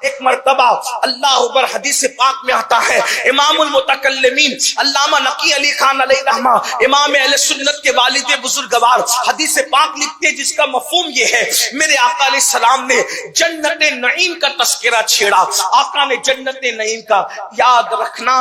ایک مرتبہ اللہ اکبر حدیث پاک میں آتا ہے، امام المتکلمین علامہ نقی علی خان علیہ رحمہ، امام اہل سنت کے والد بزرگوار، حدیث پاک لکھتے ہیں جس کا مفہوم یہ ہے، میرے آقا علیہ السلام نے جنت نعیم کا تذکرہ چھیڑا۔ آقا نے جنت نعیم کا، یاد رکھنا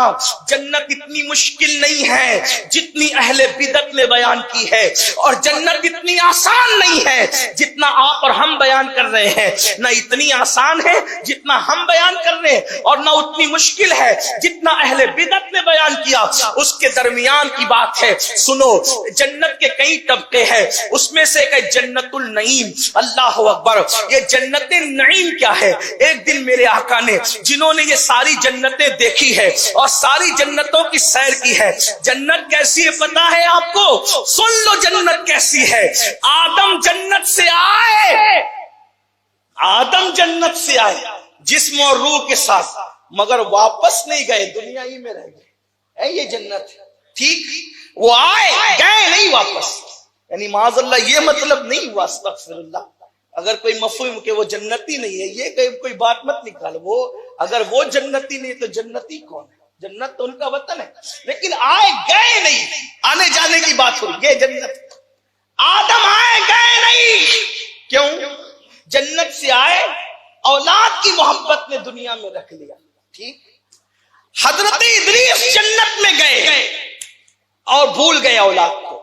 جنت اتنی مشکل نہیں ہے جتنی اہل بدعت نے بیان کی ہے، اور جنت اتنی آسان نہیں ہے جتنا آپ اور ہم بیان کر رہے ہیں، نہ اتنی آسان ہے جتنا ہم بیان کر رہے ہیں، اور نہ اتنی مشکل ہے جتنا اہل بدعت نے بیان کیا۔ اس کے درمیان کی بات ہے۔ سنو، جنت کے کئی طبقے ہیں، اس میں سے ایک ہے جنت النعیم۔ اللہ اکبر، یہ جنت نعیم کیا ہے؟ ایک دن میرے آقا نے، جنہوں نے یہ ساری جنتیں دیکھی ہے اور ساری جنتوں کی سیر کی ہے، جنت کیسی ہے پتا ہے آپ کو؟ سن لو جنت کیسی ہے۔ آدم جنت سے آئے، آدم جنت سے آئے جسم اور روح کے ساتھ، مگر واپس نہیں گئے، دنیا ہی میں رہ گئے۔ یہ جنت ہے، ٹھیک؟ وہ آئے گئے نہیں واپس، یعنی معاذ اللہ یہ مطلب نہیں ہوا، استغفر اللہ، اگر کوئی مفہوم کہ وہ جنتی نہیں ہے، یہ کوئی بات مت نکال۔ وہ اگر وہ جنتی نہیں تو جنتی کون ہے؟ جنت تو ان کا وطن ہے، لیکن آئے گئے نہیں، آنے جانے کی بات ہوئی، یہ جنت۔ آدم آئے گئے نہیں، کیوں؟ جنت سے آئے، اولاد کی محبت نے دنیا میں رکھ لیا، ٹھیک؟ حضرت ادریس جنت میں گئے اور بھول گئے اولاد کو،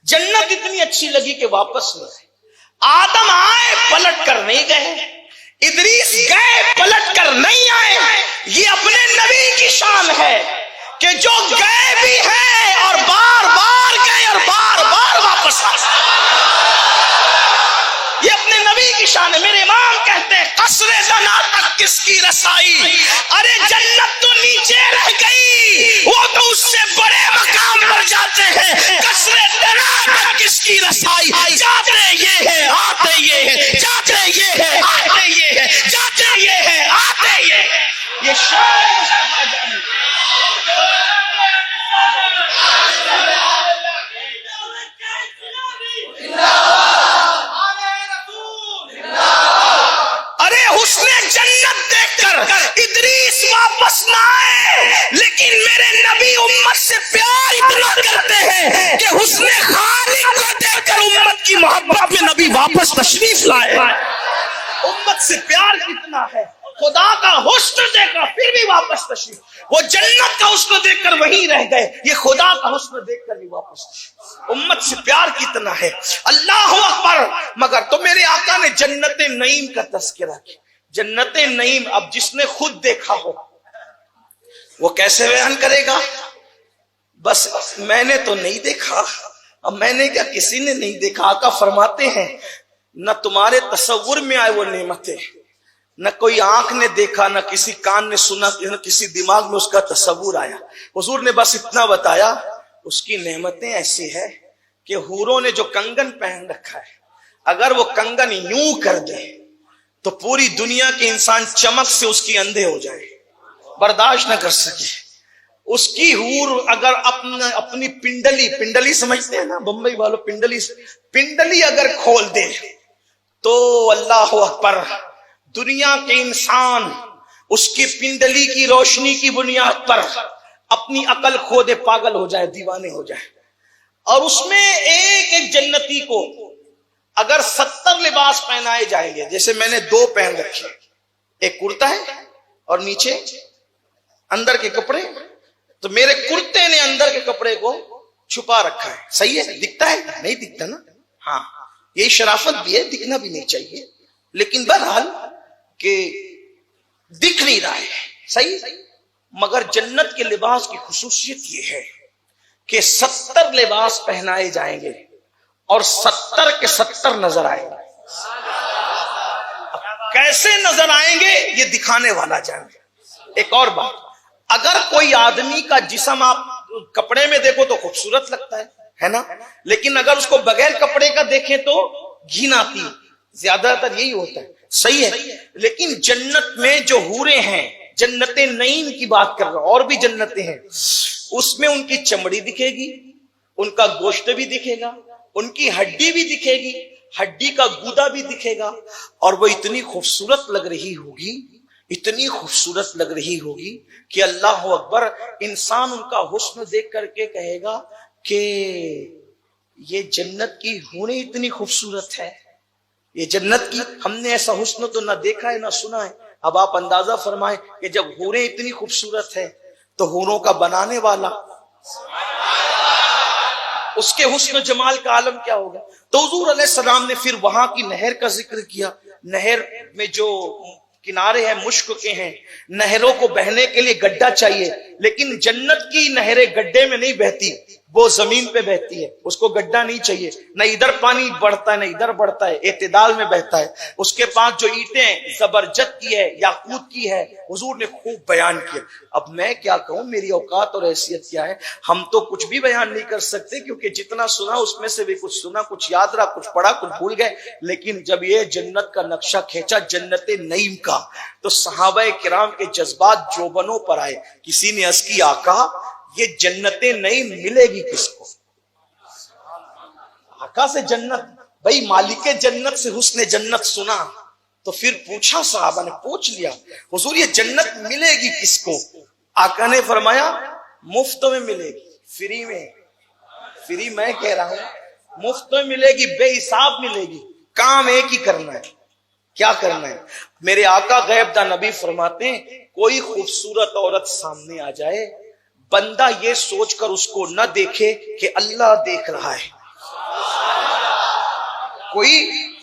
جنت اتنی اچھی لگی کہ واپس نہیں گئے۔ آدم آئے، پلٹ کر نہیں گئے، ادریس گئے، پلٹ کر نہیں آئے۔ یہ اپنے نبی کی شان ہے کہ جو گئے بھی ہیں اور بار بار گئے اور بار بار واپس آئے۔ یہ اپنے نبی کی شان ہے۔ میرے امام کہتے ہیں قصر دنا تک کس کی رسائی، ارے جنت تو نیچے رہ گئی، وہ تو اس سے بڑے مقام پر جاتے ہیں۔ قصر دنا تک کس کی رسائی، جاتے یہ ہے آتے یہ ہے، جاتے یہ ہے آتے یہ ہے، جاتے یہ ہے آتے یہ ہے۔ یہ شان مصطفیٰ جانی۔ حسن جنت دیکھ کر ادریس واپس نہ آئے، لیکن میرے نبی امت سے پیار اتنا کرتے ہیں کہ حسن خالق کو دیکھ کر امت کی محبت میں نبی واپس تشریف لائے۔ امت سے پیار کتنا ہے، خدا کا حسن دیکھ کر پھر بھی واپس تشریف، وہ جنت کا حسن دیکھ کر وہیں رہ گئے، یہ خدا کا حسن دیکھ کر بھی واپس تشریف۔ امت سے پیار کتنا ہے، اللہ اکبر۔ مگر تو میرے آقا نے جنت نعیم کا تذکرہ کیا۔ جنت نعیم، اب جس نے خود دیکھا ہو وہ کیسے بیان کرے گا؟ بس میں نے تو نہیں دیکھا، اب میں نے کیا، کسی نے نہیں دیکھا۔ آقا فرماتے ہیں نہ تمہارے تصور میں آئے وہ نعمتیں، نہ کوئی آنکھ نے دیکھا، نہ کسی کان نے سنا، نہ کسی دماغ میں اس کا تصور آیا۔ حضور نے بس اتنا بتایا، اس کی نعمتیں ایسی ہے کہ حوروں نے جو کنگن پہن رکھا ہے، اگر وہ کنگن یوں کر دے تو پوری دنیا کے انسان چمک سے اس کی اندھے ہو جائے، برداشت نہ کر سکے۔ اس کی حور اگر اپنی پنڈلی سمجھتے ہیں نا بمبئی والوں، پنڈلی اگر کھول دے تو اللہ اکبر، دنیا کے انسان اس کی پنڈلی کی روشنی کی بنیاد پر اپنی عقل کھو دے، پاگل ہو جائے، دیوانے ہو جائے۔ اور اس میں ایک ایک جنتی کو اگر 70 لباس پہنائے جائیں گے، جیسے میں نے 2 پہن رکھے، ایک کرتا ہے اور نیچے اندر کے کپڑے، تو میرے کرتے نے اندر کے کپڑے کو چھپا رکھا ہے، صحیح ہے؟ دکھتا ہے؟ نہیں دکھتا نا، ہاں یہی شرافت بھی ہے، دکھنا بھی نہیں چاہیے، لیکن بہرحال کہ دکھ نہیں رہا ہے، صحیح۔ مگر جنت کے لباس کی خصوصیت یہ ہے کہ 70 لباس پہنائے جائیں گے اور 70 کے 70 نظر آئیں گے۔ کیسے نظر آئیں گے یہ دکھانے والا جانے۔ ایک اور بات، اگر کوئی آدمی کا جسم آپ کپڑے میں دیکھو تو خوبصورت لگتا ہے نا، لیکن اگر اس کو بغیر کپڑے کا دیکھیں تو گھن آتی، زیادہ تر یہی ہوتا ہے، صحیح ہے۔ لیکن جنت میں جو حوریں ہیں، جنت نعیم کی بات کر رہا ہوں، اور بھی جنتیں ہیں، اس میں ان کی چمڑی دکھے گی، ان کا گوشت بھی دکھے گا، ان کی ہڈی بھی دکھے گی، ہڈی کا گودا بھی دکھے گا، اور وہ اتنی خوبصورت لگ رہی ہوگی اتنی خوبصورت لگ رہی ہوگی کہ اللہ اکبر، انسان ان کا حسن دیکھ کر کے کہے گا کہ یہ جنت کی حوریں اتنی خوبصورت ہے، یہ جنت کی، ہم نے ایسا حسن تو نہ دیکھا ہے نہ سنا ہے۔ اب آپ اندازہ فرمائیں کہ جب حوریں اتنی خوبصورت ہے تو حوروں کا بنانے والا، اس کے حسن و جمال کا عالم کیا ہوگا۔ تو حضور علیہ السلام نے پھر وہاں کی نہر کا ذکر کیا۔ نہر میں جو کنارے ہیں مشک کے ہیں، نہروں کو بہنے کے لیے گڈھا چاہیے، لیکن جنت کی نہریں گڈھے میں نہیں بہتی، وہ زمین پہ بہتی ہے، اس کو گڈھا نہیں چاہیے، نہ ادھر پانی بڑھتا ہے نہ ادھر بڑھتا ہے، اعتدال میں بہتا ہے۔ اس کے پاس جو اینٹیں زبرجد کی ہے، یاقوت کی ہے، حضور نے خوب بیان کیا۔ اب میں کیا کہوں، میری اوقات اور حیثیت کیا ہے، ہم تو کچھ بھی بیان نہیں کر سکتے، کیونکہ جتنا سنا اس میں سے بھی کچھ سنا، کچھ یاد رہا، کچھ پڑھا، کچھ بھول گئے۔ لیکن جب یہ جنت کا نقشہ کھینچا، جنت نعیم کا، تو صحابہ کرام کے جذبات جوبنوں پر آئے۔ کسی نے عرض کی آقا یہ جنت نعیم ملے گی کس کو؟ آقا سے جنت، بھائی مالک جنت سے حسن جنت سنا تو پھر پوچھا، صحابہ نے پوچھ لیا حضور یہ جنت ملے گی کس کو؟ آقا نے فرمایا مفت میں ملے گی، فری میں، فری میں کہہ رہا ہوں، مفت میں ملے گی، بے حساب ملے گی، کام ایک ہی کرنا ہے۔ کیا کرنا ہے؟ میرے آقا غیب دا نبی فرماتے ہیں کوئی خوبصورت عورت سامنے آ جائے، بندہ یہ سوچ کر اس کو نہ دیکھے کہ اللہ دیکھ رہا ہے۔ کوئی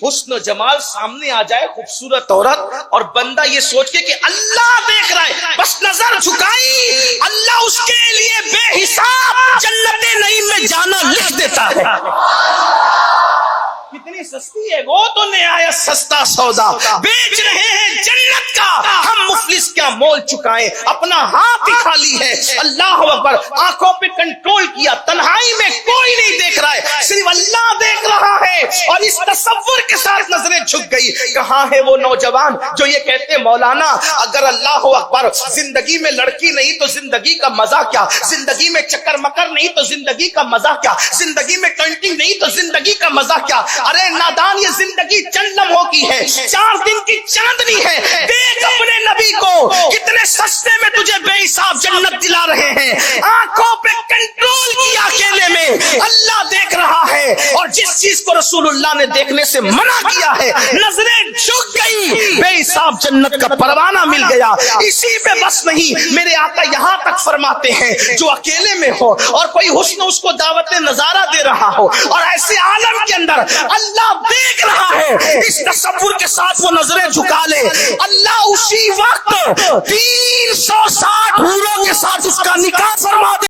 حسن و جمال سامنے آ جائے، خوبصورت عورت، اور بندہ یہ سوچ کے کہ اللہ دیکھ رہا ہے، بس نظر جھکائی، اللہ اس کے لیے بے حساب جنت نعیم میں جانا لکھ دیتا ہے۔ کتنی سستی ہے، وہ تو نہایت سستا سودا بیچ رہے ہیں جنت کا، ہم مفلس کیا مول چکائیں، اپنا ہاتھ ہی خالی ہے۔ اللہ اکبر، آنکھوں پہ کنٹرول کیا، تنہائی میں کوئی نہیں دیکھ رہا ہے، صرف اللہ دیکھ رہا ہے، اور اس تصور کے ساتھ نظریں جھک گئی۔ کہاں ہے وہ نوجوان جو یہ کہتے ہیں مولانا اگر اللہ اکبر زندگی میں لڑکی نہیں تو زندگی کا مزہ کیا، زندگی میں چکر مکر نہیں تو زندگی کا مزہ کیا، زندگی میں کنٹنگ نہیں تو زندگی کا مزہ کیا۔ ارے نادان، یہ زندگی چند لمحوں کی ہے، 4 دن کی چاندنی ہے، دیکھ اپنے نبی کو کتنے سستے میں تجھے بے حساب جنت دلا رہے ہیں۔ آنکھوں پہ کنٹرول کیا، اکیلے میں اللہ دیکھ رہا ہے، اور جس چیز کو رسول اللہ نے دیکھنے سے منع کیا ہے نظریں جھک گئی، بے حساب جنت کا پروانہ مل گیا۔ اسی پہ بس نہیں، میرے آقا یہاں تک فرماتے ہیں جو اکیلے میں ہو اور کوئی حسن اس کو دعوت نظارہ دے رہا ہو، اور ایسے عالم کے اندر اللہ دیکھ رہا ہے، اس تصور کے ساتھ وہ نظریں جھکا لے، اللہ اسی وقت 360 حوروں کے ساتھ اس کا نکاح فرما دے۔